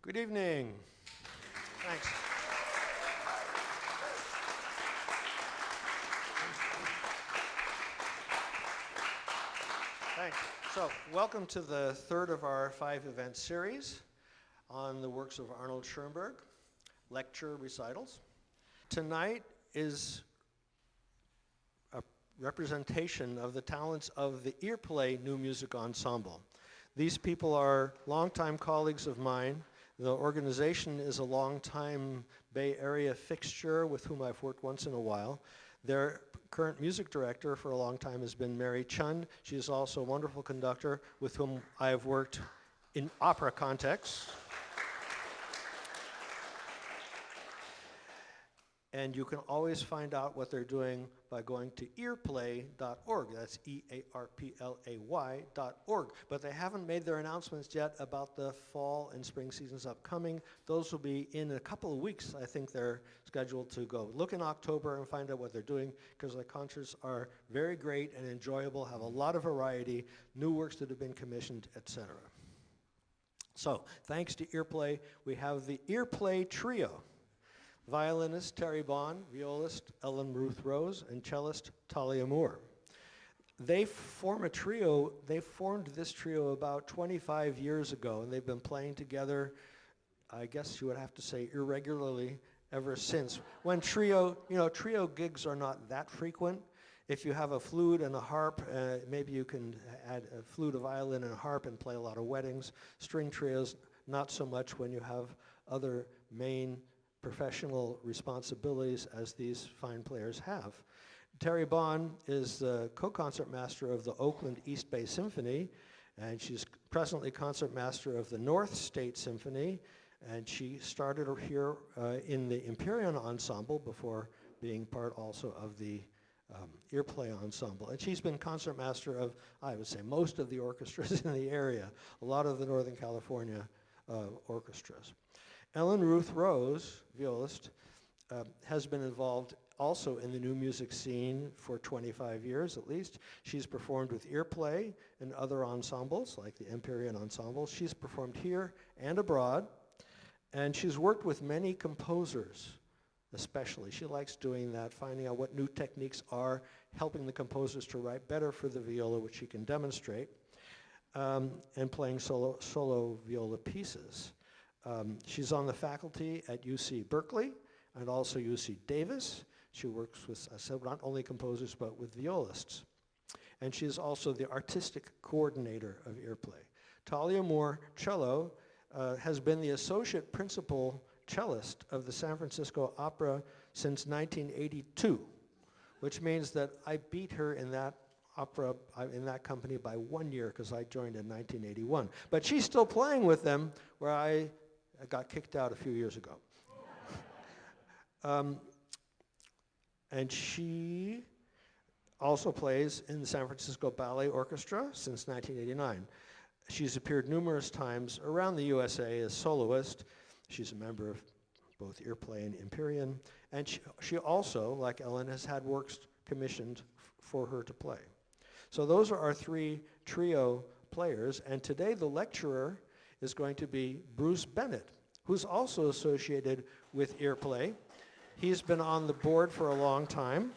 Good evening. Thanks. Thanks. So, welcome to the third of our 5-event series on the works of Arnold Schoenberg, lecture recitals. Tonight is a representation of the talents of the Earplay New Music Ensemble. These people are longtime colleagues of mine. The organization is a longtime Bay Area fixture with whom I've worked once in a while. Their current music director for a long time has been Mary Chun. She is also a wonderful conductor with whom I have worked in opera contexts. And you can always find out what they're doing by going to earplay.org. That's earplay.org. But they haven't made their announcements yet about the fall and spring seasons upcoming. Those will be in a couple of weeks. I think they're scheduled to go. Look in October and find out what they're doing, because the concerts are very great and enjoyable, have a lot of variety, new works that have been commissioned, etc. So, thanks to Earplay, we have the Earplay Trio. Violinist Terrie, violist Ruth Rose, and cellist Thalia. They form a trio. They formed this trio about 25 years ago, and they've been playing together, I guess you would have to say, irregularly ever since. When trio gigs are not that frequent. If you have a flute and a harp, maybe you can add a flute, a violin, and a harp and play a lot of weddings. String trios, not so much when you have other main professional responsibilities as these fine players have. Terrie Baune is the co-concert master of the Oakland East Bay Symphony, and she's presently concert master of the North State Symphony, and she started here in the Empyrean Ensemble before being part also of the Earplay Ensemble. And she's been concert master of, I would say, most of the orchestras in the area, a lot of the Northern California orchestras. Ruth Rose, violist, has been involved also in the new music scene for 25 years at least. She's performed with Earplay and other ensembles like the Empyrean Ensemble. She's performed here and abroad, and she's worked with many composers especially. She likes doing that, finding out what new techniques are, helping the composers to write better for the viola, which she can demonstrate, and playing solo viola pieces. She's on the faculty at UC Berkeley and also UC Davis. She works with, I said, not only composers, but with violists. And she's also the artistic coordinator of Earplay. Thalia, cello, has been the associate principal cellist of the San Francisco Opera since 1982, which means that I beat her in that opera, in that company by 1 year, because I joined in 1981. But she's still playing with them, where I got kicked out a few years ago. And she also plays in the San Francisco Ballet Orchestra since 1989. She's appeared numerous times around the USA as soloist. She's a member of both Earplay and Empyrean. And she also, like Ellen, has had works commissioned for her to play. So those are our three trio players. And today the lecturer is going to be Bruce Bennett, who's also associated with Earplay. He's been on the board for a long time.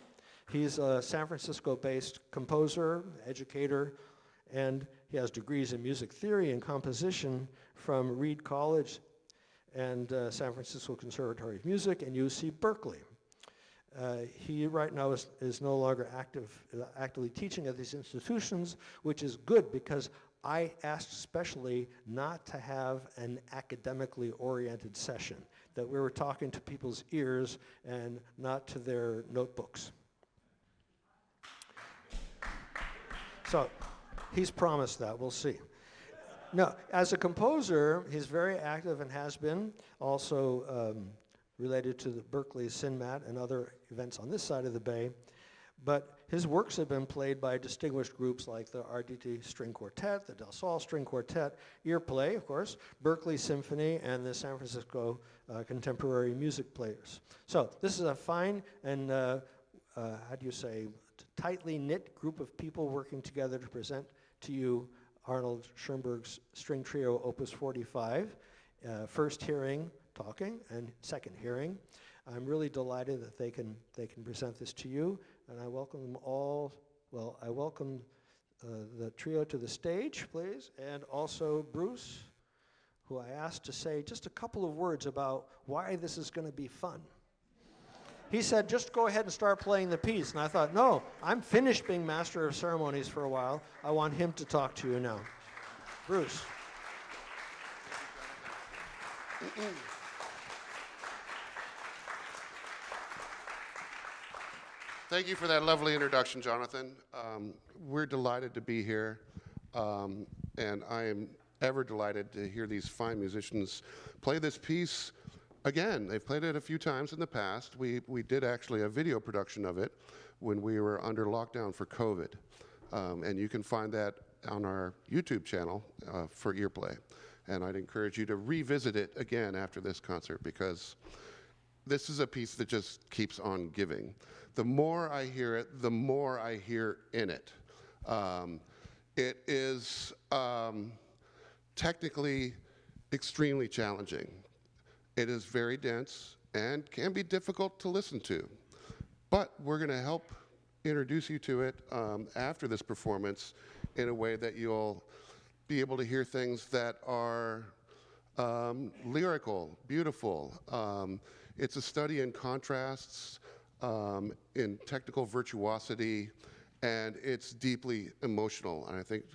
He's a San Francisco-based composer, educator, and he has degrees in music theory and composition from Reed College and San Francisco Conservatory of Music and UC Berkeley. He right now is no longer actively teaching at these institutions, which is good because I asked specially not to have an academically oriented session, that we were talking to people's ears and not to their notebooks. So he's promised that, we'll see. No, as a composer, he's very active and has been, also related to the Berkeley SynMat and other events on this side of the Bay. But his works have been played by distinguished groups like the RDT String Quartet, the Del Sol String Quartet, Earplay, of course, Berkeley Symphony, and the San Francisco Contemporary Music Players. So this is a fine and, tightly knit group of people working together to present to you Arnold Schoenberg's String Trio, Opus 45, first hearing talking and second hearing. I'm really delighted that they can present this to you, and I welcome them all. Well, I welcome the trio to the stage, please, and also Bruce, who I asked to say just a couple of words about why this is going to be fun. He said, just go ahead and start playing the piece. And I thought, no, I'm finished being master of ceremonies for a while. I want him to talk to you now. Bruce. Thank you for that lovely introduction, Jonathan. We're delighted to be here, and I am ever delighted to hear these fine musicians play this piece again. They've played it a few times in the past. We did actually a video production of it when we were under lockdown for COVID, and you can find that on our YouTube channel for Earplay. And I'd encourage you to revisit it again after this concert, because this is a piece that just keeps on giving. The more I hear it, the more I hear in it. It is technically extremely challenging. It is very dense and can be difficult to listen to. But we're going to help introduce you to it after this performance in a way that you'll be able to hear things that are lyrical, beautiful. It's a study in contrasts, in technical virtuosity, and it's deeply emotional, and I think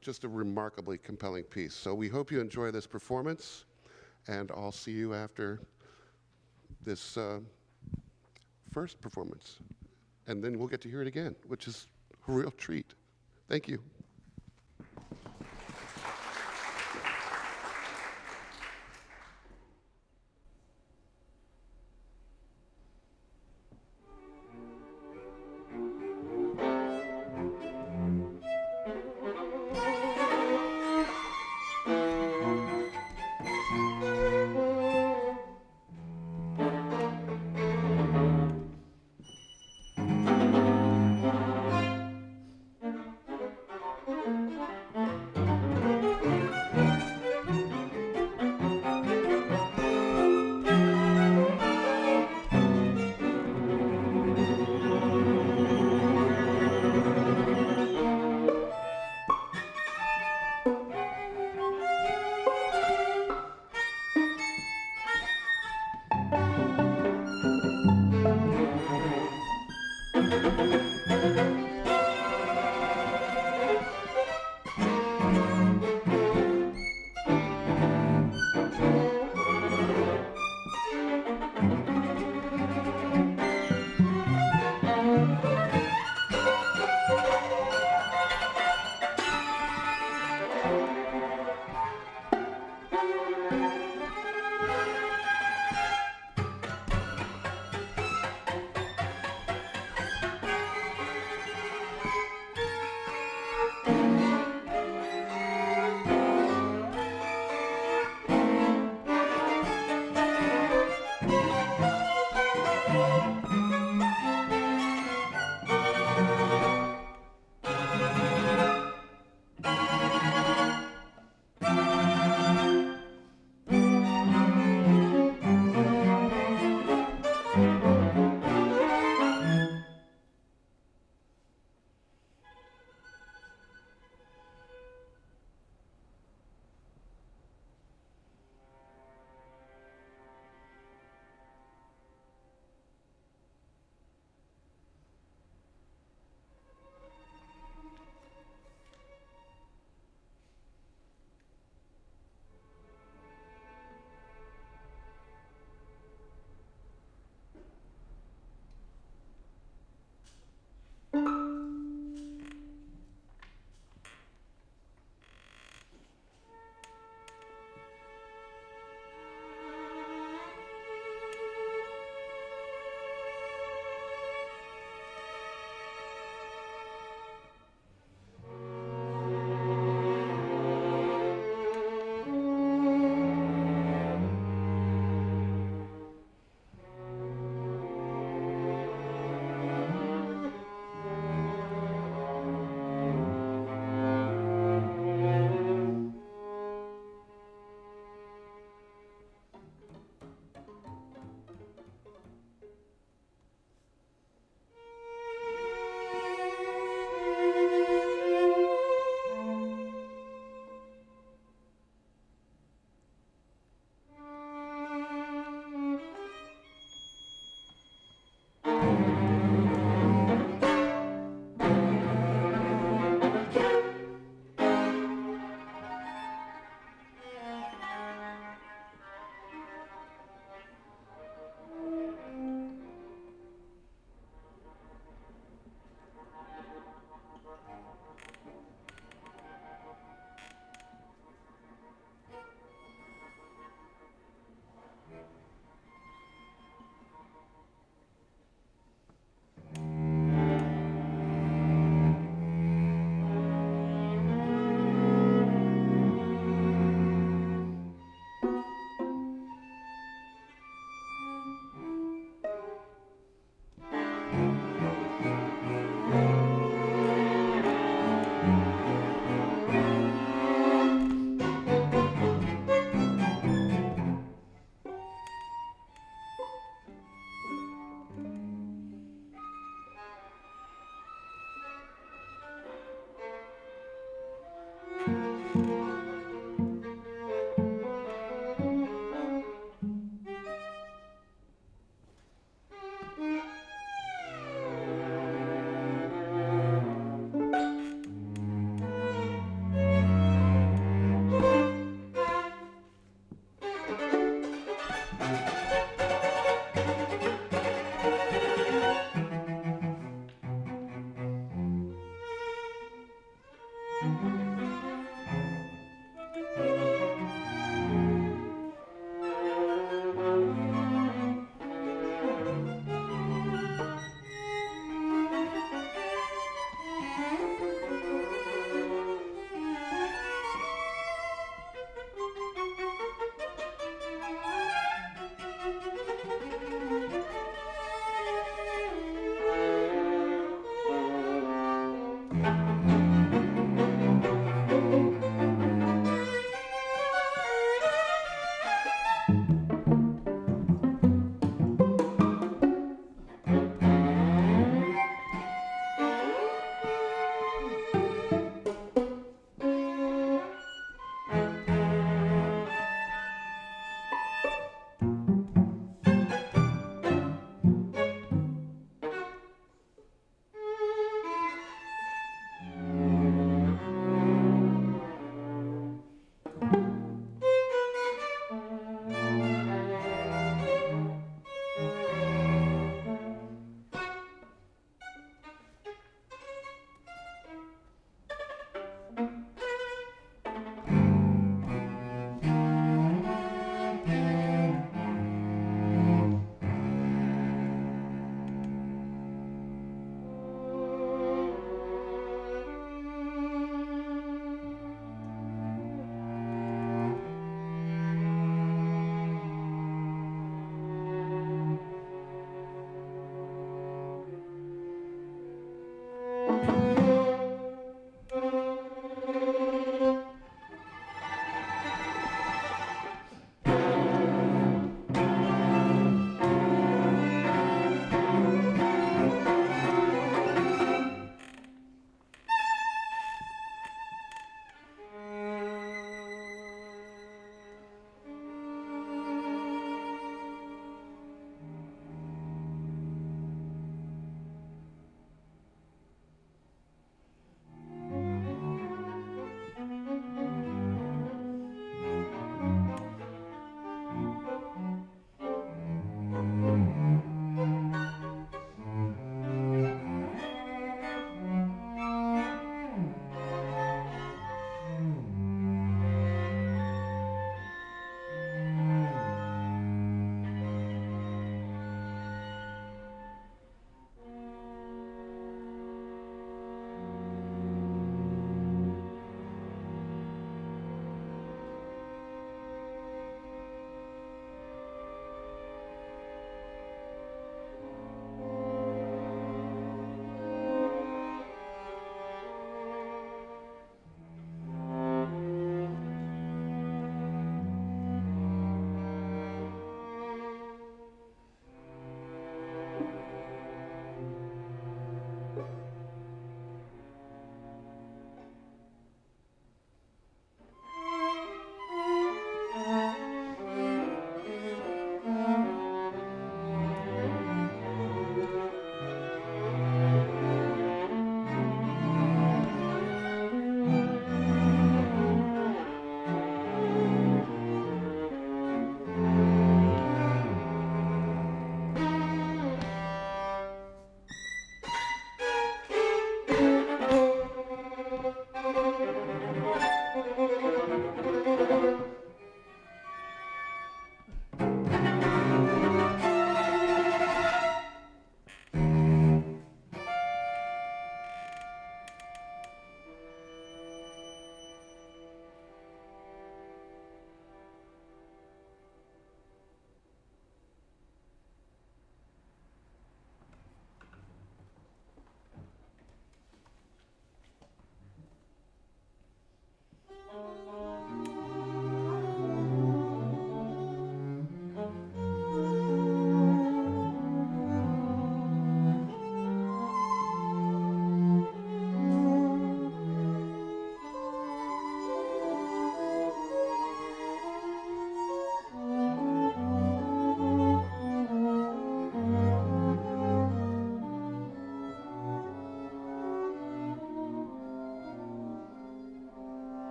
just a remarkably compelling piece. So we hope you enjoy this performance, and I'll see you after this first performance. And then we'll get to hear it again, which is a real treat. Thank you.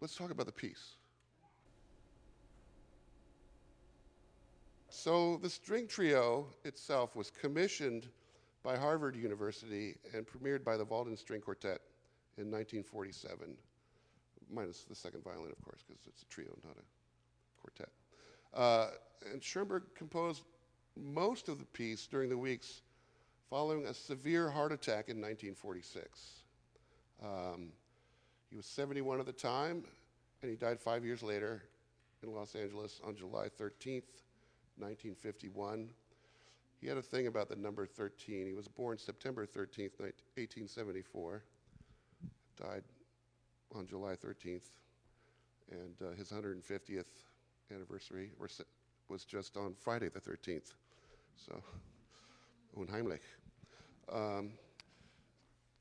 Let's talk about the piece. So the string trio itself was commissioned by Harvard University and premiered by the Walden String Quartet in 1947, minus the second violin, of course, because it's a trio, not a quartet. And Schoenberg composed most of the piece during the weeks following a severe heart attack in 1946. He was 71 at the time, and he died 5 years later in Los Angeles on July 13th, 1951. He had a thing about the number 13. He was born September 13th, 1874, died on July 13th, and his 150th anniversary was just on Friday the 13th. So, unheimlich.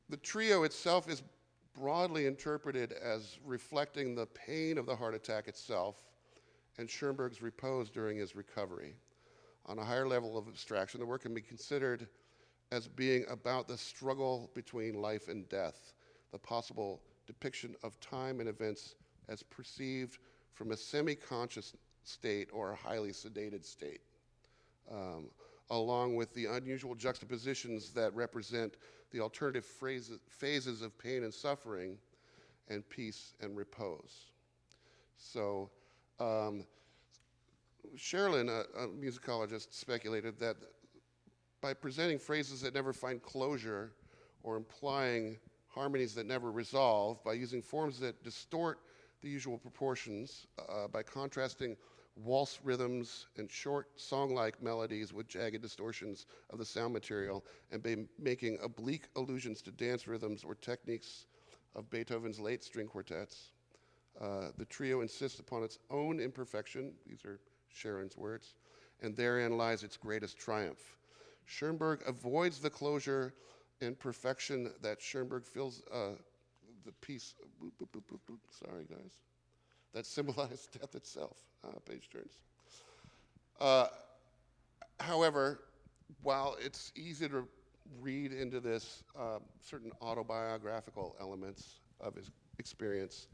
The trio itself is broadly interpreted as reflecting the pain of the heart attack itself and Schoenberg's repose during his recovery. On a higher level of abstraction, the work can be considered as being about the struggle between life and death, the possible depiction of time and events as perceived from a semi-conscious state or a highly sedated state. along with the unusual juxtapositions that represent the alternative phases of pain and suffering, and peace and repose. So Sherilyn, a musicologist, speculated that by presenting phrases that never find closure or implying harmonies that never resolve, by using forms that distort the usual proportions, by contrasting waltz rhythms and short song-like melodies with jagged distortions of the sound material, and by making oblique allusions to dance rhythms or techniques of Beethoven's late string quartets, the trio insists upon its own imperfection, these are Sherilyn's words, and therein lies its greatest triumph. Schoenberg avoids the closure and perfection that Schoenberg fills the piece, sorry guys, that symbolized death itself. Page turns. However, while it's easy to read into this certain autobiographical elements of his experience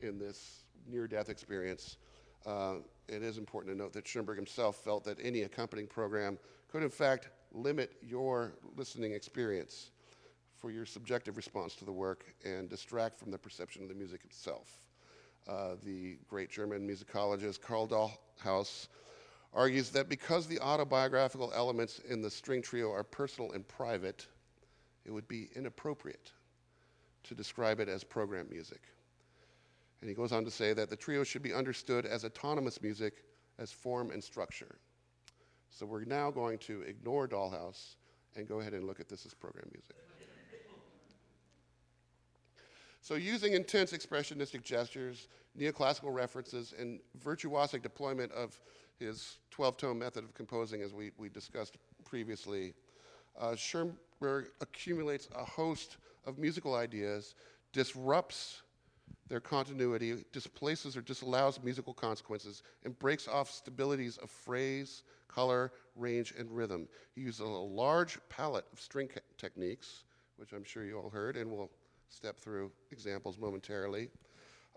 in this near-death experience, it is important to note that Schoenberg himself felt that any accompanying program could in fact limit your listening experience for your subjective response to the work and distract from the perception of the music itself. The great German musicologist Karl Dahlhaus argues that because the autobiographical elements in the string trio are personal and private, it would be inappropriate to describe it as program music. And he goes on to say that the trio should be understood as autonomous music, as form and structure. So we're now going to ignore Dahlhaus and go ahead and look at this as program music. So using intense expressionistic gestures, neoclassical references, and virtuosic deployment of his 12-tone method of composing, as we discussed previously, Schoenberg accumulates a host of musical ideas, disrupts their continuity, displaces or disallows musical consequences, and breaks off stabilities of phrase, color, range, and rhythm. He uses a large palette of string techniques, which I'm sure you all heard, and we'll step through examples momentarily,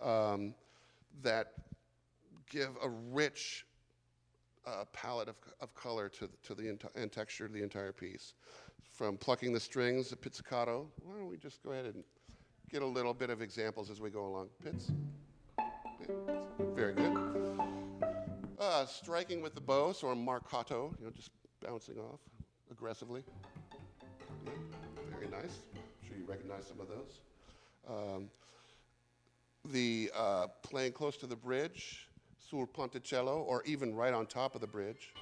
that give a rich palette of color to the and texture to the entire piece. From plucking the strings, the pizzicato. Why don't we just go ahead and get a little bit of examples as we go along. Pizz. Yeah, very good. Striking with the bow, so a marcato, just bouncing off aggressively. Yeah, very nice. I'm sure you recognize some of those. The playing close to the bridge, sul ponticello, or even right on top of the bridge.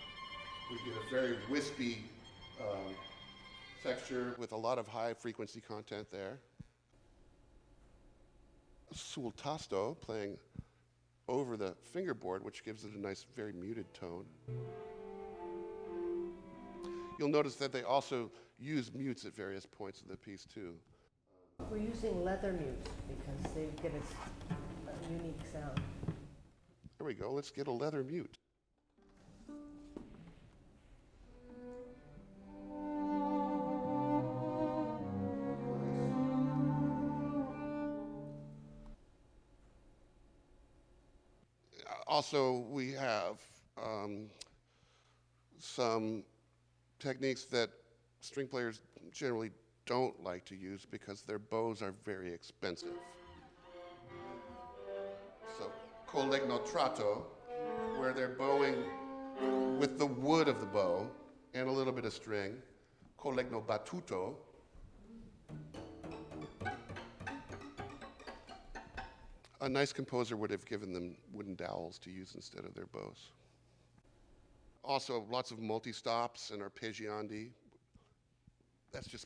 We get a very wispy texture with a lot of high frequency content there. Sul tasto, playing over the fingerboard, which gives it a nice, very muted tone. You'll notice that they also use mutes at various points of the piece, too. We're using leather mutes because they give us a unique sound. There we go. Let's get a leather mute. Also, we have some techniques that string players generally don't like to use because their bows are very expensive. So, collegnotrato, where they're bowing with the wood of the bow and a little bit of string. Collegnobattuto. A nice composer would have given them wooden dowels to use instead of their bows. Also, lots of multi-stops and arpeggiandi. That's just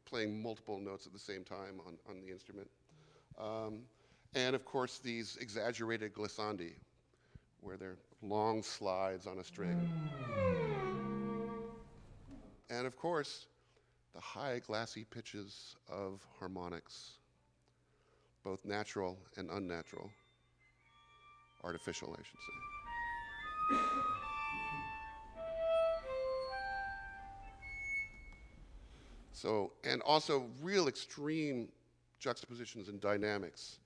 playing multiple notes at the same time on the instrument. And of course, these exaggerated glissandi, where they're long slides on a string. And of course, the high glassy pitches of harmonics, both natural and unnatural, artificial, I should say. So, and also real extreme juxtapositions and dynamics,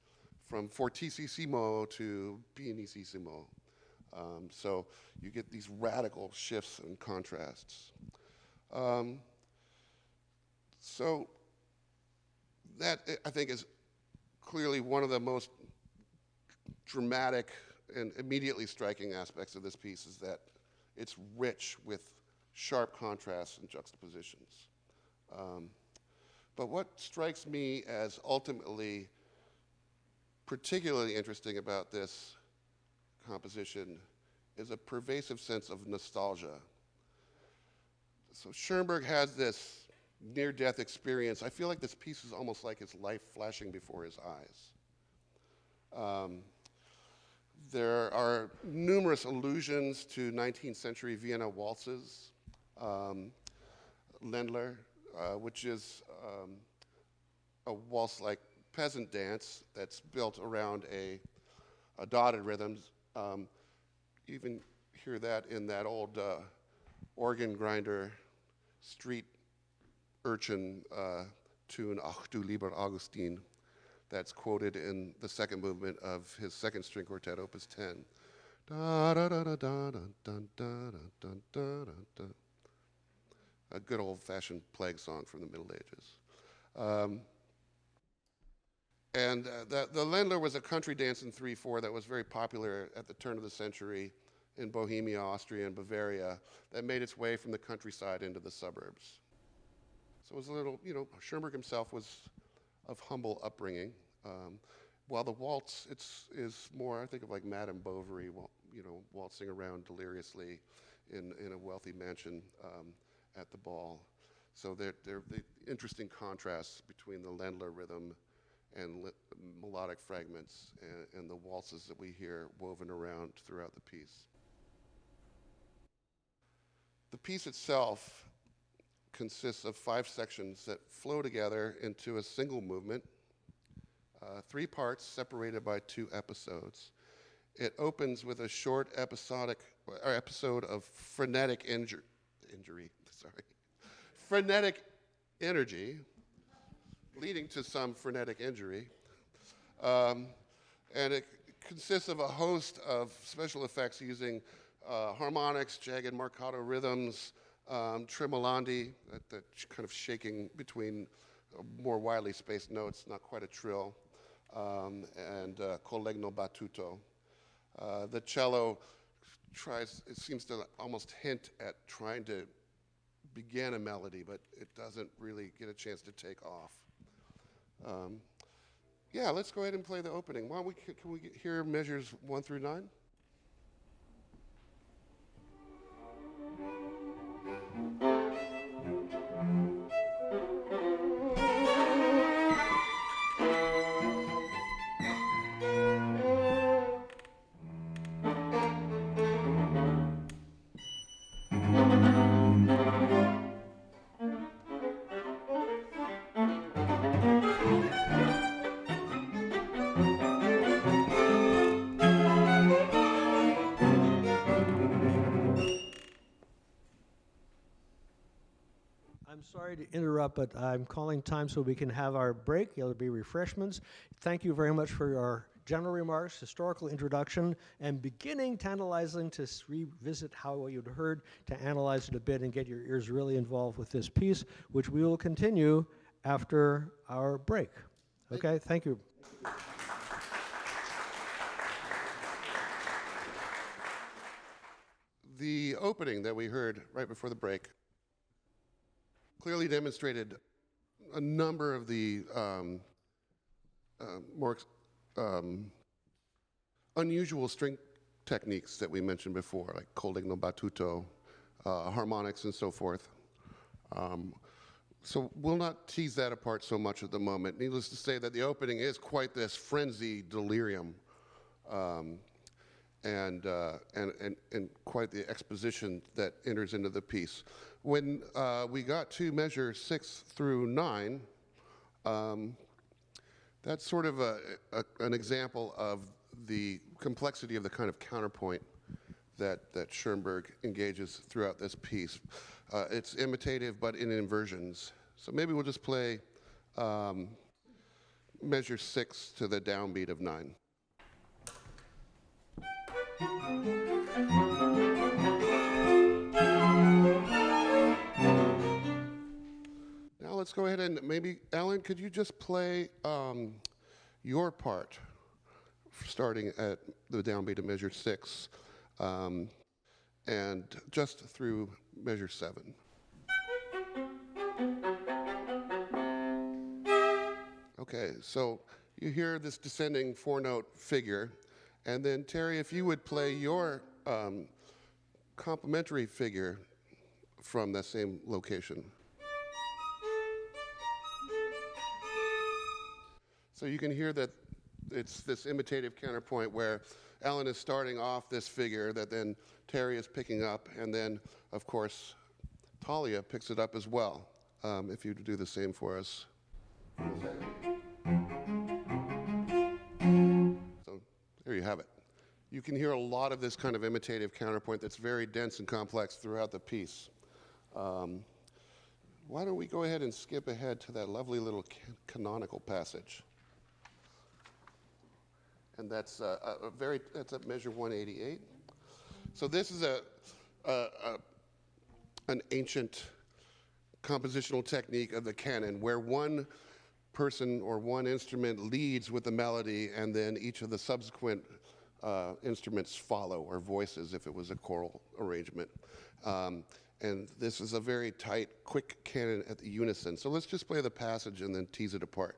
from fortissimo to pianissimo. So you get these radical shifts and contrasts. So that, I think, is clearly one of the most dramatic and immediately striking aspects of this piece, is that it's rich with sharp contrasts and juxtapositions. But what strikes me as ultimately particularly interesting about this composition is a pervasive sense of nostalgia. So Schoenberg has this near-death experience. I feel like this piece is almost like his life flashing before his eyes. There are numerous allusions to 19th century Vienna waltzes. Ländler, which is a waltz-like peasant dance that's built around a dotted rhythm. You even hear that in that old organ grinder street urchin tune, Ach du lieber Augustin, that's quoted in the second movement of his second string quartet, Opus 10. Da, da, da, da, da, da, da, da, da, da, da. A good old-fashioned plague song from the Middle Ages. The Ländler was a country dance in 3/4 that was very popular at the turn of the century in Bohemia, Austria, and Bavaria, that made its way from the countryside into the suburbs. So it was a little, Schoenberg himself was of humble upbringing, while the waltz is more, I think of like Madame Bovary, waltzing around deliriously in a wealthy mansion at the ball. So they're the interesting contrasts between the Ländler rhythm and melodic fragments and the waltzes that we hear woven around throughout the piece. The piece itself consists of 5 sections that flow together into a single movement, 3 parts separated by 2 episodes. It opens with a short episode of frenetic energy, leading to some frenetic injury. And it consists of a host of special effects using harmonics, jagged marcato rhythms, tremolandi, that kind of shaking between more widely spaced notes, not quite a trill, and collegno battuto. The cello it seems to almost hint at trying to begin a melody, but it doesn't really get a chance to take off. Yeah, let's go ahead and play the opening. Can we hear measures 1 through 9? I'm sorry to interrupt, but I'm calling time so we can have our break. There'll be refreshments. Thank you very much for your general remarks, historical introduction, and beginning tantalizing to revisit how you'd heard, to analyze it a bit and get your ears really involved with this piece, which we will continue after our break. Okay, thank you. The opening that we heard right before the break clearly demonstrated a number of the more unusual string techniques that we mentioned before, like collegno battuto, harmonics, and so forth. So we'll not tease that apart so much at the moment. Needless to say that the opening is quite this frenzy delirium, and quite the exposition that enters into the piece. When we got to measure 6 through 9, that's sort of an example of the complexity of the kind of counterpoint that Schoenberg engages throughout this piece. It's imitative, but in inversions. So maybe we'll just play measure 6 to the downbeat of 9. Now let's go ahead and maybe, Alan, could you just play your part, starting at the downbeat of measure 6, and just through measure 7. Okay, so you hear this descending 4-note figure, and then Terrie, if you would play your complementary figure from that same location. So you can hear that it's this imitative counterpoint where Alan is starting off this figure that then Terrie is picking up, and then, of course, Thalia picks it up as well. If you do the same for us. So there you have it. You can hear a lot of this kind of imitative counterpoint that's very dense and complex throughout the piece. Why don't we go ahead and skip ahead to that lovely little canonical passage? And that's that's at measure 188. So this is an ancient compositional technique of the canon where one person or one instrument leads with the melody, and then each of the subsequent instruments follow, or voices if it was a choral arrangement. And this is a very tight, quick canon at the unison. So let's just play the passage and then tease it apart.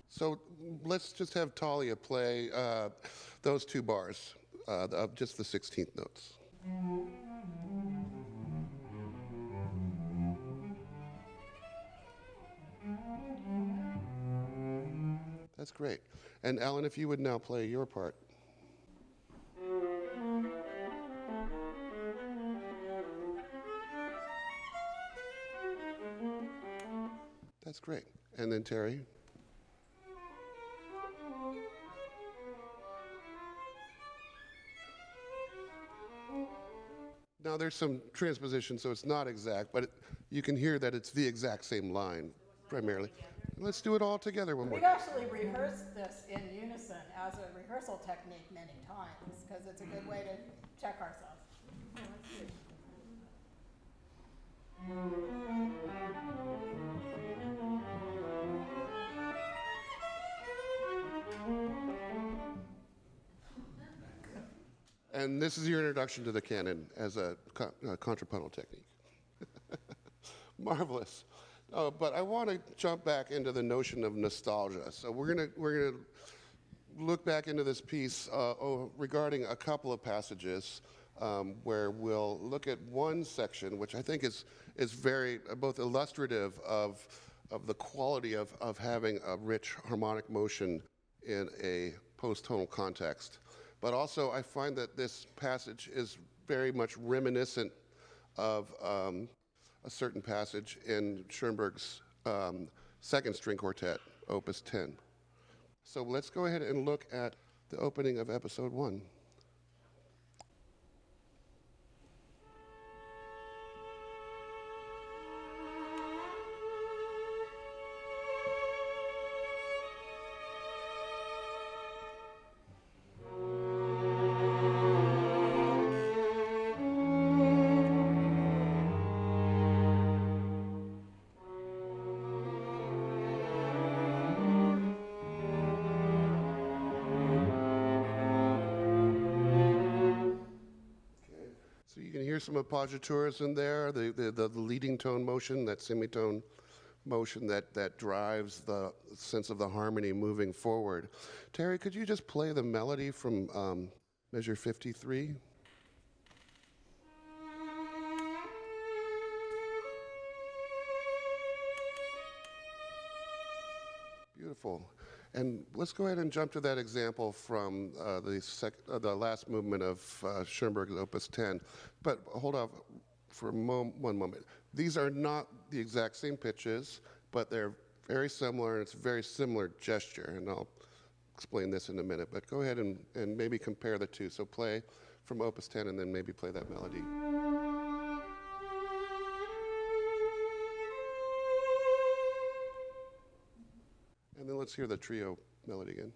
So let's just have Thalia play those 2 bars of just the 16th notes. That's great. And Alan, if you would now play your part. That's great. And then Terrie. Now there's some transposition, so it's not exact, but you can hear that it's the exact same line, primarily. Let's do it all together one more We've time. actually rehearsed this in unison as a rehearsal technique many times, because it's a good way to check ourselves. And this is your introduction to the canon as a contrapuntal technique. Marvelous. But I want to jump back into the notion of nostalgia. So we're gonna look back into this piece regarding a couple of passages where we'll look at one section, which I think is very both illustrative of the quality of having a rich harmonic motion in a post-tonal context. But also, I find that this passage is very much reminiscent of a certain passage in Schoenberg's second string quartet, Opus 10. So let's go ahead and look at the opening of episode 1. Some appoggiaturas in there, the leading tone motion, that semitone motion that drives the sense of the harmony moving forward. Terrie, could you just play the melody from measure 53? Beautiful. And let's go ahead and jump to that example from the last movement of Schoenberg's Opus 10. But hold off for one moment. These are not the exact same pitches, but they're very similar, and it's a very similar gesture. And I'll explain this in a minute, but go ahead and maybe compare the two. So play from Opus 10 and then maybe play that melody. And then let's hear the trio melody again.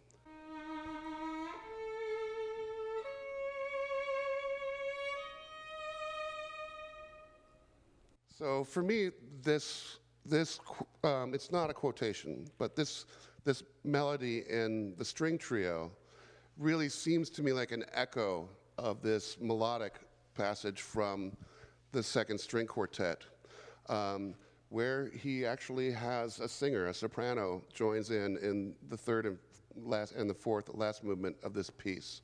So for me, this it's not a quotation, but this melody in the string trio really seems to me like an echo of this melodic passage from the second string quartet, where he actually has a singer, a soprano, joins in the third and the fourth last movement of this piece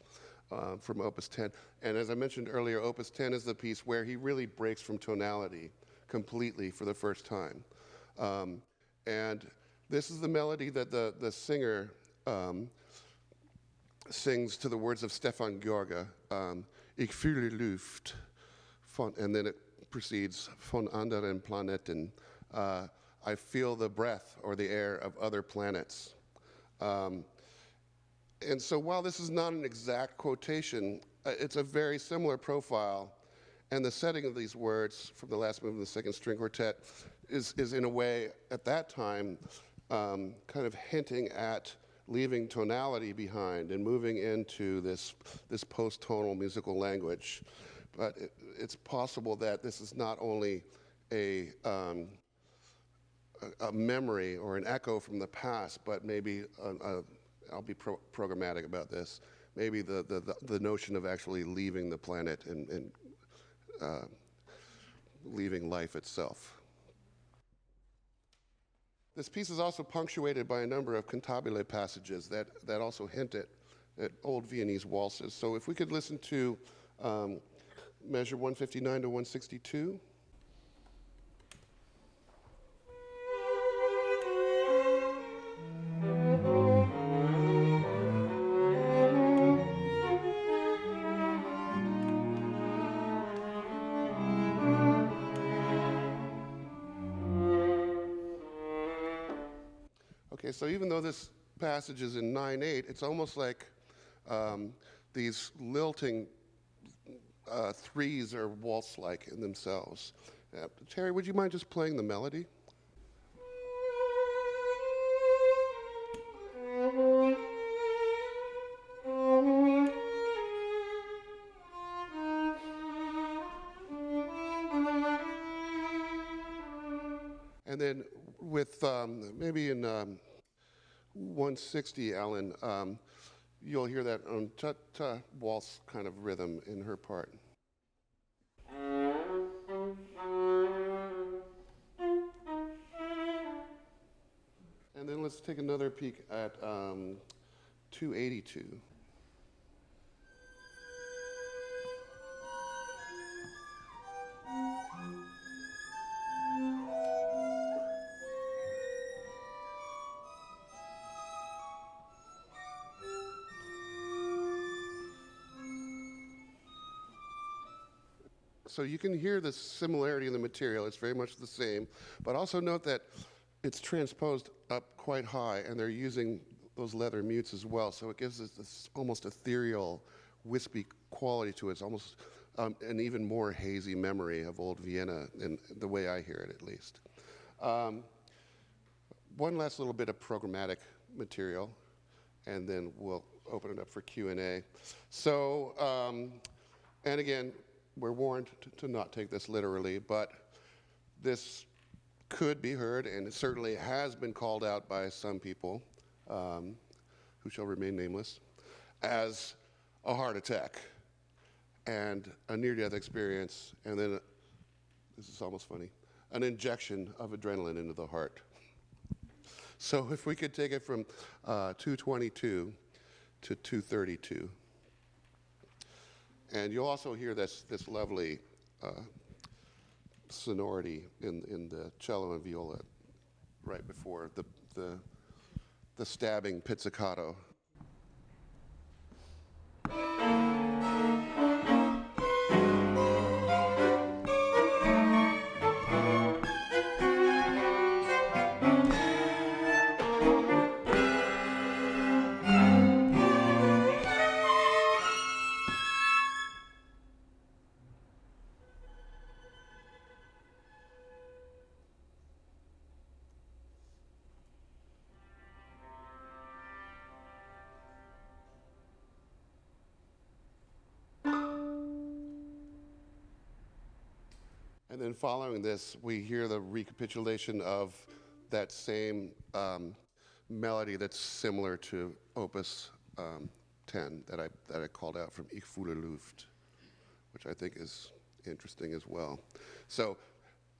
from Opus 10. And as I mentioned earlier, Opus 10 is the piece where he really breaks from tonality completely for the first time. And this is the melody that the singer sings to the words of Stefan George, Ich fühle Luft, and then it proceeds, von anderen Planeten, I feel the breath or the air of other planets. And so while this is not an exact quotation, it's a very similar profile. And the setting of these words from the last movement of the second string quartet is in a way, at that time, kind of hinting at leaving tonality behind and moving into this post-tonal musical language. But it's possible that this is not only a memory or an echo from the past, but maybe, I'll be programmatic about this, maybe the notion of actually leaving the planet and leaving life itself. This piece is also punctuated by a number of cantabile passages that also hint at old Viennese waltzes. So if we could listen to measure 159 to 162. Okay, so even though this passage is in 9/8, it's almost like these lilting threes are waltz-like in themselves. Terrie, would you mind just playing the melody? And then with maybe in 160, Alan, you'll hear that ta-ta waltz kind of rhythm in her part. And then let's take another peek at 282. So you can hear the similarity in the material. It's very much the same. But also note that it's transposed up quite high, and they're using those leather mutes as well. So it gives us this almost ethereal, wispy quality to it. It's almost an even more hazy memory of old Vienna, in the way I hear it, at least. One last little bit of programmatic material, and then we'll open it up for Q&A. So, and again, we're warned to not take this literally, but this could be heard, and it certainly has been called out by some people, who shall remain nameless, as a heart attack and a near-death experience, and then, this is almost funny, an injection of adrenaline into the heart. So if we could take it from 222 to 232. And you'll also hear this lovely sonority in the cello and viola right before the stabbing pizzicato. And then following this, we hear the recapitulation of that same melody that's similar to Opus 10 that I called out from Ich fühle Luft, which I think is interesting as well. So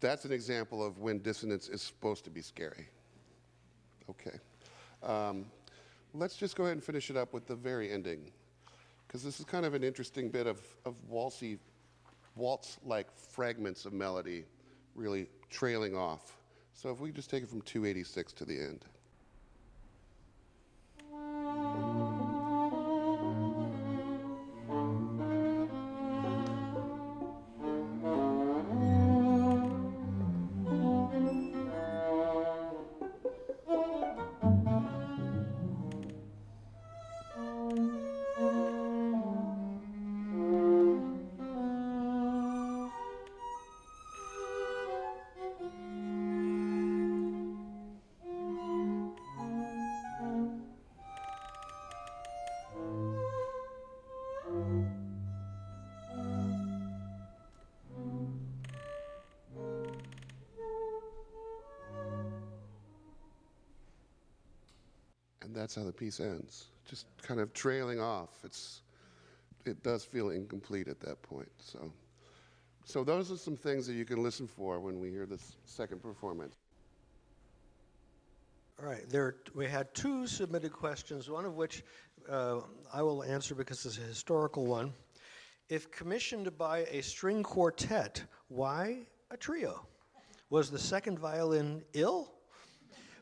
that's an example of when dissonance is supposed to be scary. Okay. Let's just go ahead and finish it up with the very ending, because this is kind of an interesting bit of waltz-like fragments of melody really trailing off. So if we just take it from 286 to the end. And that's how the piece ends, just kind of trailing off. It does feel incomplete at that point. So those are some things that you can listen for when we hear this second performance. All right, we had two submitted questions, one of which I will answer because it's a historical one. If commissioned by a string quartet, why a trio? Was the second violin ill?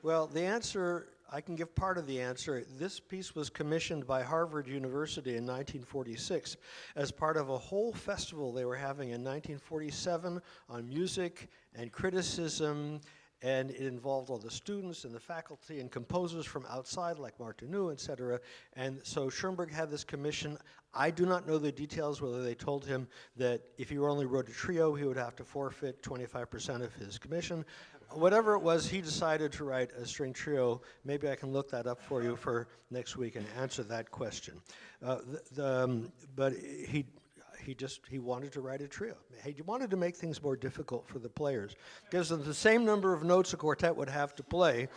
Well, the answer, I can give part of the answer. This piece was commissioned by Harvard University in 1946 as part of a whole festival they were having in 1947 on music and criticism, and it involved all the students and the faculty and composers from outside like Martineau, et cetera. And so Schoenberg had this commission. I do not know the details, whether they told him that if he only wrote a trio, he would have to forfeit 25% of his commission. Whatever it was, he decided to write a string trio. Maybe I can look that up for you for next week and answer that question. But he wanted to write a trio. He wanted to make things more difficult for the players. Gives them the same number of notes a quartet would have to play.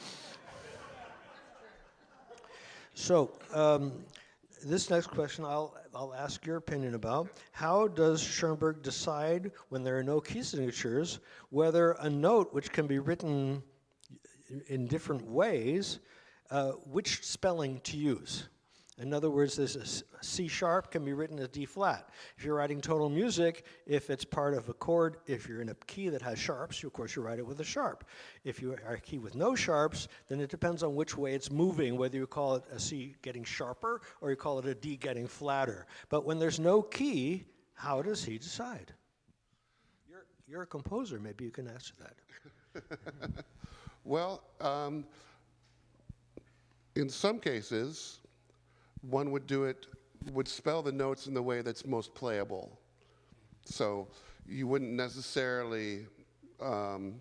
So this next question I'll ask your opinion about. How does Schoenberg decide, when there are no key signatures, whether a note which can be written in different ways, which spelling to use? In other words, this C sharp can be written as D flat. If you're writing tonal music, if it's part of a chord, if you're in a key that has sharps, of course you write it with a sharp. If you are a key with no sharps, then it depends on which way it's moving, whether you call it a C getting sharper or you call it a D getting flatter. But when there's no key, how does he decide? You're a composer, maybe you can answer that. Well, in some cases, one would spell the notes in the way that's most playable. So you wouldn't necessarily, want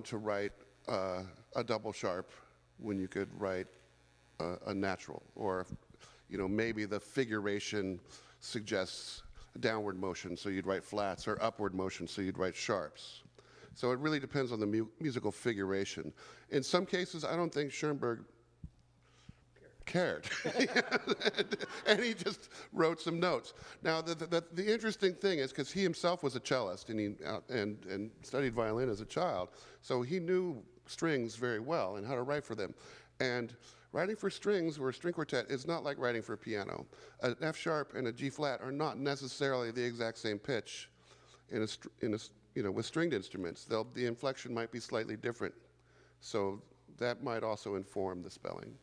to write a double sharp when you could write a natural, or maybe the figuration suggests a downward motion, so you'd write flats, or upward motion, so you'd write sharps. So it really depends on the musical figuration. In some cases, I don't think Schoenberg cared. And he just wrote some notes. Now, the interesting thing is, because he himself was a cellist and studied violin as a child, so he knew strings very well and how to write for them. And writing for strings or a string quartet is not like writing for a piano. An F sharp and a G flat are not necessarily the exact same pitch with stringed instruments. The inflection might be slightly different. So that might also inform the spelling.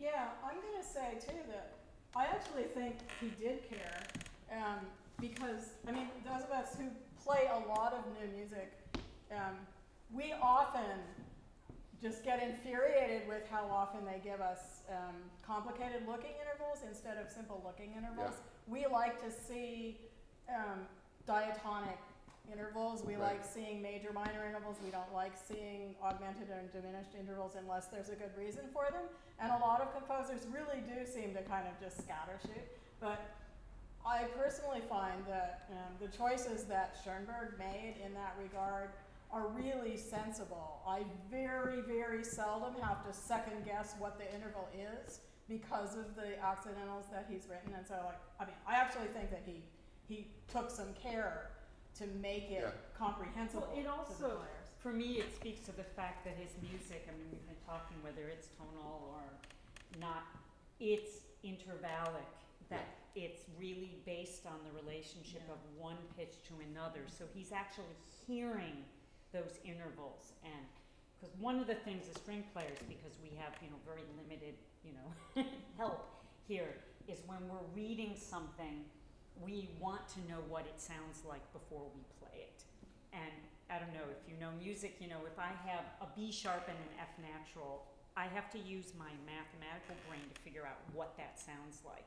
Yeah, I'm going to say, too, that I actually think he did care, because, those of us who play a lot of new music, we often just get infuriated with how often they give us complicated looking intervals instead of simple looking intervals. Yeah. We like to see diatonic intervals. We like seeing major minor intervals. We don't like seeing augmented and diminished intervals unless there's a good reason for them. And a lot of composers really do seem to kind of just scattershot. But I personally find that the choices that Schoenberg made in that regard are really sensible. I very, very seldom have to second guess what the interval is because of the accidentals that he's written. And so, I actually think that he took some care to make it comprehensible Well, it to the also, players. for me, it speaks to the fact that his music, I mean, we've been talking whether it's tonal or not, it's intervallic, that it's really based on the relationship of one pitch to another. So he's actually hearing those intervals. And because one of the things as string players, because we have, very limited, help here, is when we're reading something, we want to know what it sounds like before we play it. And I don't know, if you know music, if I have a B sharp and an F natural, I have to use my mathematical brain to figure out what that sounds like.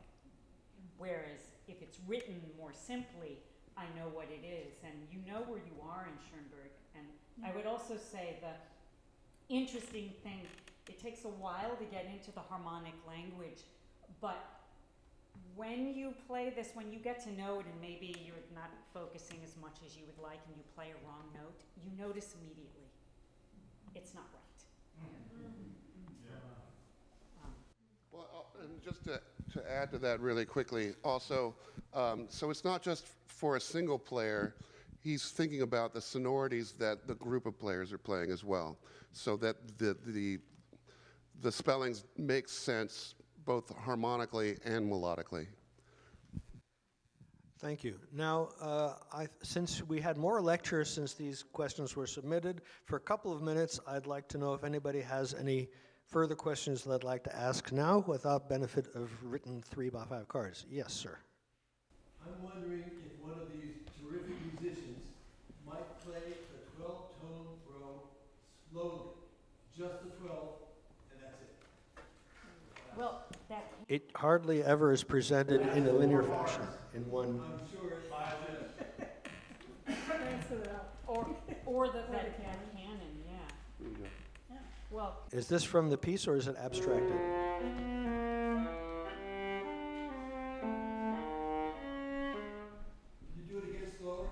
Whereas if it's written more simply, I know what it is, and you know where you are in Schoenberg. And I would also say the interesting thing, it takes a while to get into the harmonic language, but when you play this, when you get to know it and maybe you're not focusing as much as you would like and you play a wrong note, you notice immediately it's not right. Well, and just to add to that really quickly, also, so it's not just for a single player. He's thinking about the sonorities that the group of players are playing as well, so that the spellings make sense both harmonically and melodically. Thank you. Now, since we had more lectures since these questions were submitted, for a couple of minutes, I'd like to know if anybody has any further questions that I'd like to ask now without benefit of written 3x5 cards. Yes, sir. I'm wondering if one of these terrific musicians might play the 12-tone row slowly, just the 12, and that's it. Well, that It hardly ever is presented in a linear fashion in one. I'm sure it is. Thanks for that. or that canon, yeah. There you go. Well, Is this from the piece or is it abstracted? Can you do it again slower?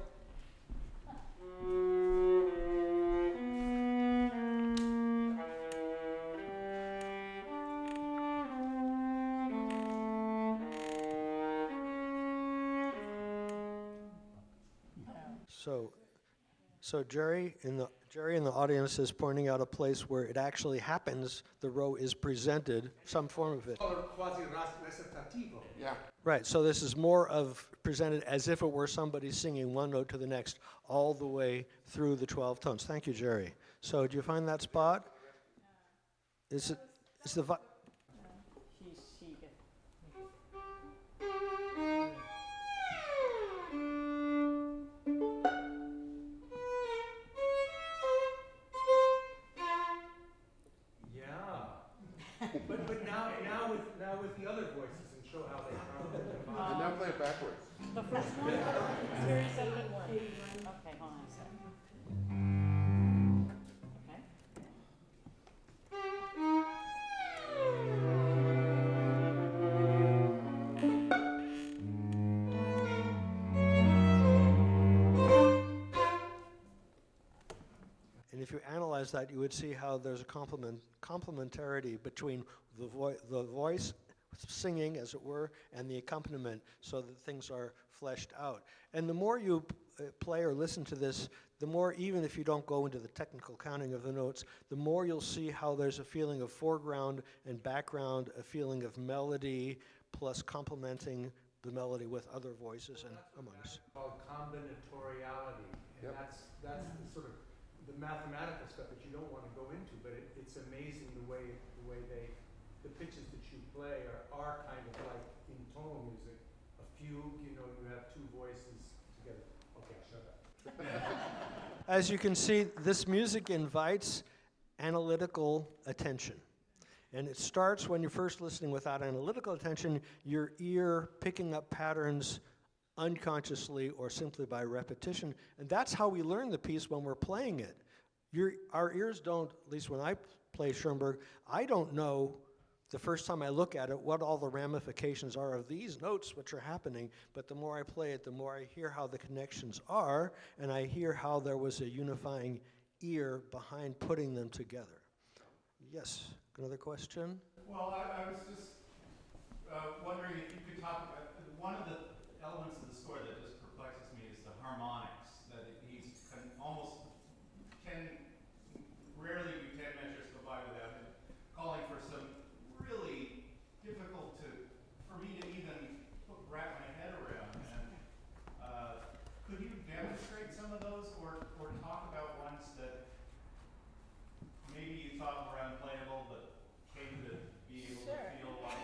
So Jerry in the audience is pointing out a place where it actually happens. The row is presented, some form of it. Quasi recitativo. Yeah. Right. So this is more of presented as if it were somebody singing one note to the next, all the way through the 12 tones. Thank you, Jerry. So do you find that spot? Is the she gets. But now with the other voices and show how they And now play it backwards. The first one? Series of the 81. Okay, hold on a second. Okay. And if you analyze that, you would see how there's a complementarity between the voice singing, as it were, and the accompaniment, so that things are fleshed out. And the more you play or listen to this, the more, even if you don't go into the technical counting of the notes, the more you'll see how there's a feeling of foreground and background, a feeling of melody, plus complementing the melody with other voices and harmonies. called combinatoriality, and Yep. that's the sort of the mathematical stuff that you don't want to go into, but it's amazing the way the pitches that you play are kind of like in tonal music, a fugue, you have two voices together. Okay, shut up. As you can see, this music invites analytical attention. And it starts when you're first listening without analytical attention, your ear picking up patterns unconsciously or simply by repetition. And that's how we learn the piece when we're playing it. Our ears don't, at least when I play Schoenberg, I don't know the first time I look at it, what all the ramifications are of these notes which are happening, but the more I play it, the more I hear how the connections are, and I hear how there was a unifying ear behind putting them together. Yes, another question? Well, I was just wondering if you could talk about, one of the elements of the score that just perplexes me is the harmonics, that he's almost 10, rarely do 10 measures go by without him calling for some really difficult for me to even wrap my head around. And could you demonstrate some of those or talk about ones that maybe you thought were unplayable but came to be able to feel like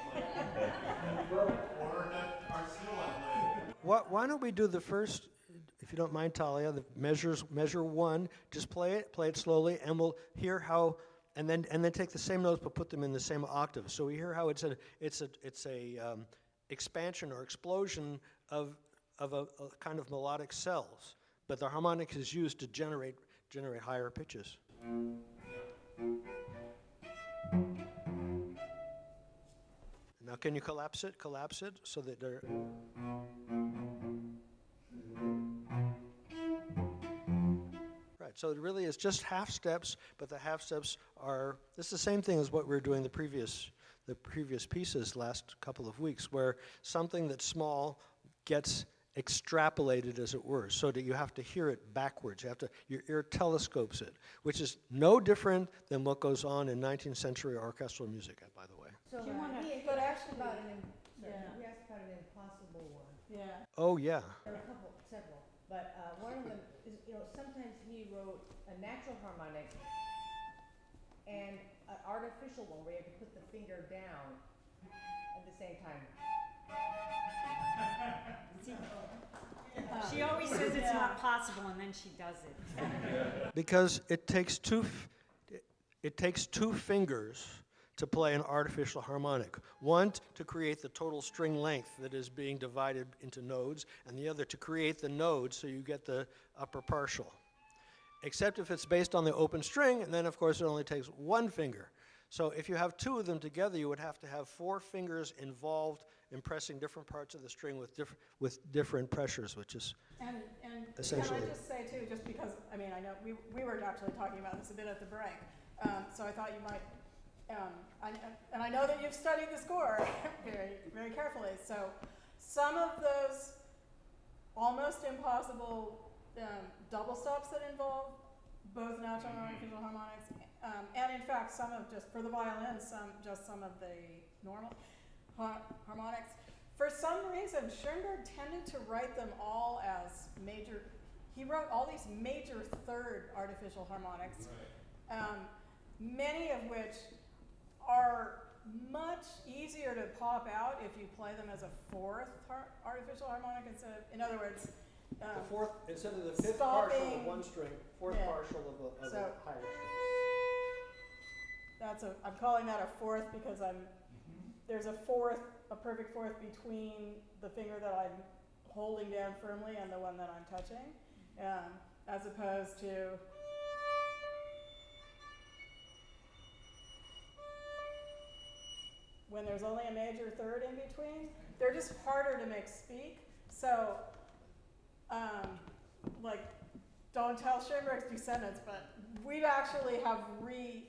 playable, or that are still unplayable? Why don't we do the first, if you don't mind, Thalia, the measure one, just play it slowly, and we'll hear how, and then take the same notes but put them in the same octave. So we hear how it's a expansion or explosion of a kind of melodic cells, but the harmonic is used to generate higher pitches. Now can you collapse it so that they're... Right, so it really is just half steps, but the half steps are, it's the same thing as what we were doing the previous pieces last couple of weeks, where something that's small gets extrapolated, as it were, so that you have to hear it backwards. Your ear telescopes it, which is no different than what goes on in 19th century orchestral music, by the way. So Do you wanna- he but asked actually- about yeah. he asked about an impossible one. Yeah. Oh, yeah. There are several, but one of them is, sometimes he wrote a natural harmonic and an artificial one where you have to put the finger down at the same time. She always says it's not possible, and then she does it. Because it takes two fingers to play an artificial harmonic. One to create the total string length that is being divided into nodes, and the other to create the nodes so you get the upper partial. Except if it's based on the open string, and then of course it only takes one finger. So if you have two of them together, you would have to have 4 fingers involved in pressing different parts of the string with different pressures, which is And essentially. can I just say too, just because, I mean, I know we were actually talking about this a bit at the break, so I thought you might, and I know that you've studied the score very, very carefully, so some of those almost impossible double stops that involve both natural and artificial harmonics, and in fact some of, just for the violin, some of the normal harmonics. For some reason, Schoenberg tended to write them all as major. He wrote all these major third artificial harmonics, many of which are much easier to pop out if you play them as a fourth artificial harmonic in other words, The fourth, instead of the fifth stopping- partial of one string, fourth Yeah. partial of a So- higher string. I'm calling that a fourth because there's a perfect fourth between the finger that I'm holding down firmly and the one that I'm touching, as opposed to when there's only a major third in between. They're just harder to make speak. So, don't tell Schoenberg's descendants, but we've actually redone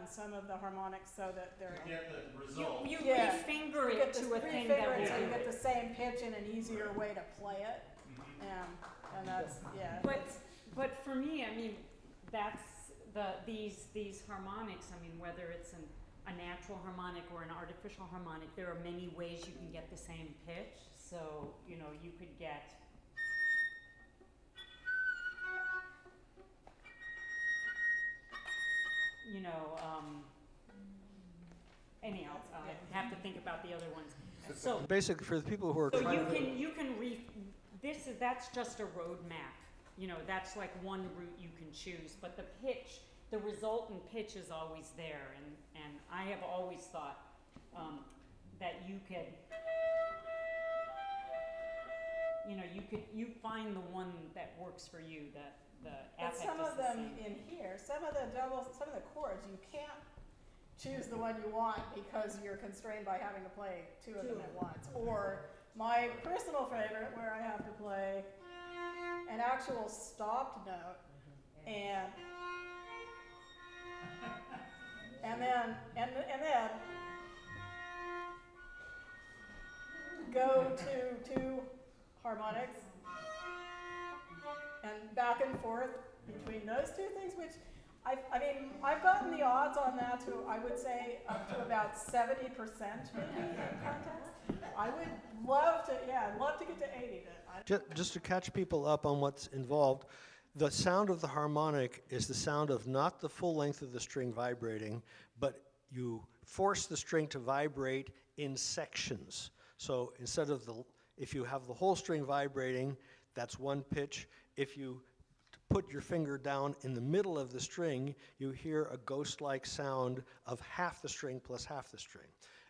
some of the harmonics so that they're. To get the result. You Yeah. refinger You it get to this a thing refinger that it so you will. get the same pitch and an easier way to play it. And that's, yeah. But for me, I mean, that's these harmonics. I mean, whether it's a natural harmonic or an artificial harmonic, there are many ways you can get the same pitch. So you could get. Anyhow, I have to think about the other ones. So Basically, for the people who are So trying to... that's just a roadmap. That's like one route you can choose, but the resultant pitch is always there, and I have always thought that you find the one that works for you, the But affect some is of the them same. in here, some of the chords, you can't choose the one you want because you're constrained by having to play two of them at once. Or my personal favorite, where I have to play an actual stopped note and then go to two harmonics and back and forth between those two things, which I mean, I've gotten the odds on that to, I would say, up to about 70% maybe in context. I would love to, yeah, I'd love to get to 80. Just to catch people up on what's involved, the sound of the harmonic is the sound of not the full length of the string vibrating, but you force the string to vibrate in sections. So instead of if you have the whole string vibrating, that's one pitch. If you put your finger down in the middle of the string, you hear a ghost-like sound of half the string plus half the string.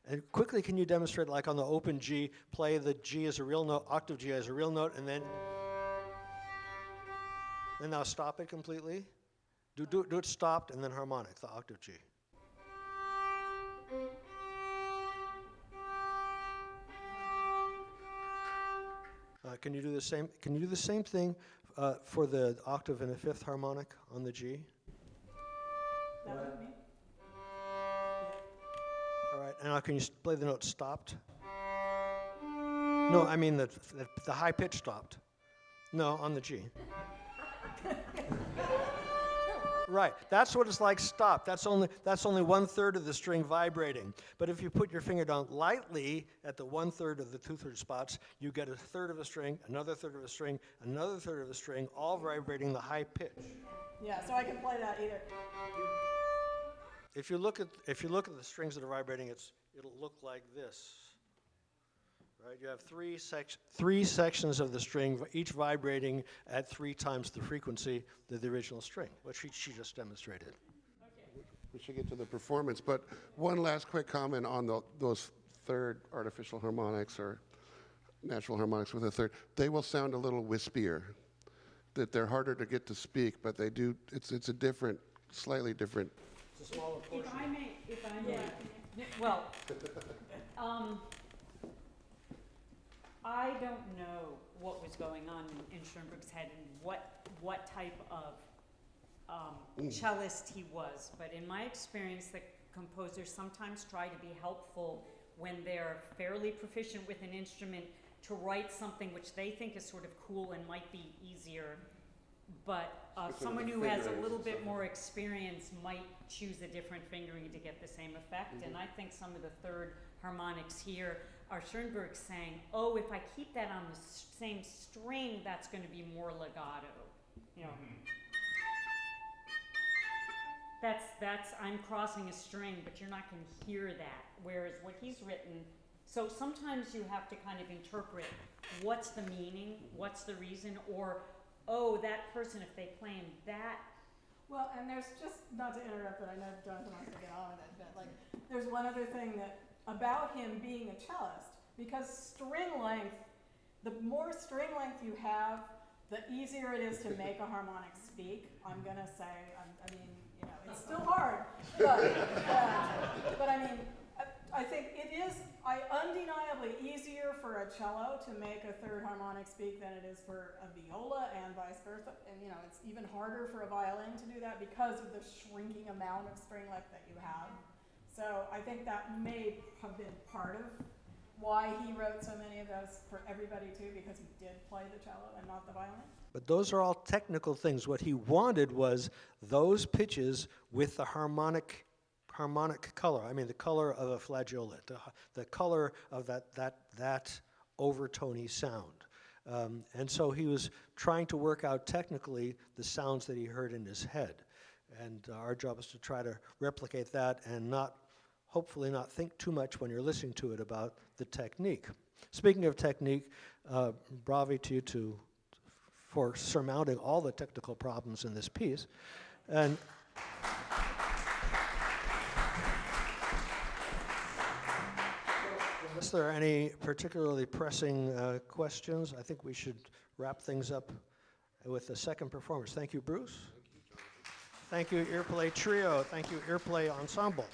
And quickly, can you demonstrate, like on the open G, play the G as a real note, octave G as a real note, and then now stop it completely. Do it stopped and then harmonic, the octave G. Can you do the same? Can you do the same thing for the octave and a fifth harmonic on the G? That would be. All right, and now can you play the note stopped? No, I mean the high pitch stopped. No, on the G. Right, that's what it's like stopped. That's only 1/3 of the string vibrating. But if you put your finger down lightly at the 1/3 of the 2/3 spots, you get 1/3 of a string, another 1/3 of a string, another 1/3 of a string, all vibrating the high pitch. Yeah, so I can play that either. If you look at the strings that are vibrating, it'll look like this. Right? You have three sections of the string, each vibrating at 3 times the frequency of the original string, which she just demonstrated. Okay. We should get to the performance, but one last quick comment on those third artificial harmonics or natural harmonics with a third. They will sound a little wispier. That they're harder to get to speak, but they do. It's a different, slightly different. It's a smaller portion. If I may, Yeah. well, I don't know what was going on in Schoenberg's head and what type of cellist he was, but in my experience, the composers sometimes try to be helpful when they're fairly proficient with an instrument to write something which they think is sort of cool and might be easier, but someone who has a little bit more experience might choose a different fingering to get the same effect, and I think some of the third harmonics here are Schoenberg saying, oh, if I keep that on the same string, that's going to be more legato. You know, that's I'm crossing a string, but you're not going to hear that. Whereas what he's written, so sometimes you have to kind of interpret what's the meaning, what's the reason, or oh, that person, if they play in that. Well, and there's just, not to interrupt, but I know Jonathan wants to get on with it, but like, there's one other thing that about him being a cellist, because string length, the more string length you have, the easier it is to make a harmonic speak. I'm gonna say, I mean, you know, it's still hard, but I mean, I think it is undeniably easier for a cello to make a third harmonic speak than it is for a viola and vice versa. And you know, it's even harder for a violin to do that because of the shrinking amount of string length that you have. So I think that may have been part of why he wrote so many of those for everybody too, because he did play the cello and not the violin. But those are all technical things. What he wanted was those pitches with the harmonic color. I mean, the color of a flageolet, the color of that overtony sound. And so he was trying to work out technically the sounds that he heard in his head. And our job is to try to replicate that and hopefully not think too much when you're listening to it about the technique. Speaking of technique, bravo to you for surmounting all the technical problems in this piece. And unless there are any particularly pressing questions, I think we should wrap things up with the second performance. Thank you, Bruce. Thank you, Earplay Trio. Thank you, Earplay Ensemble.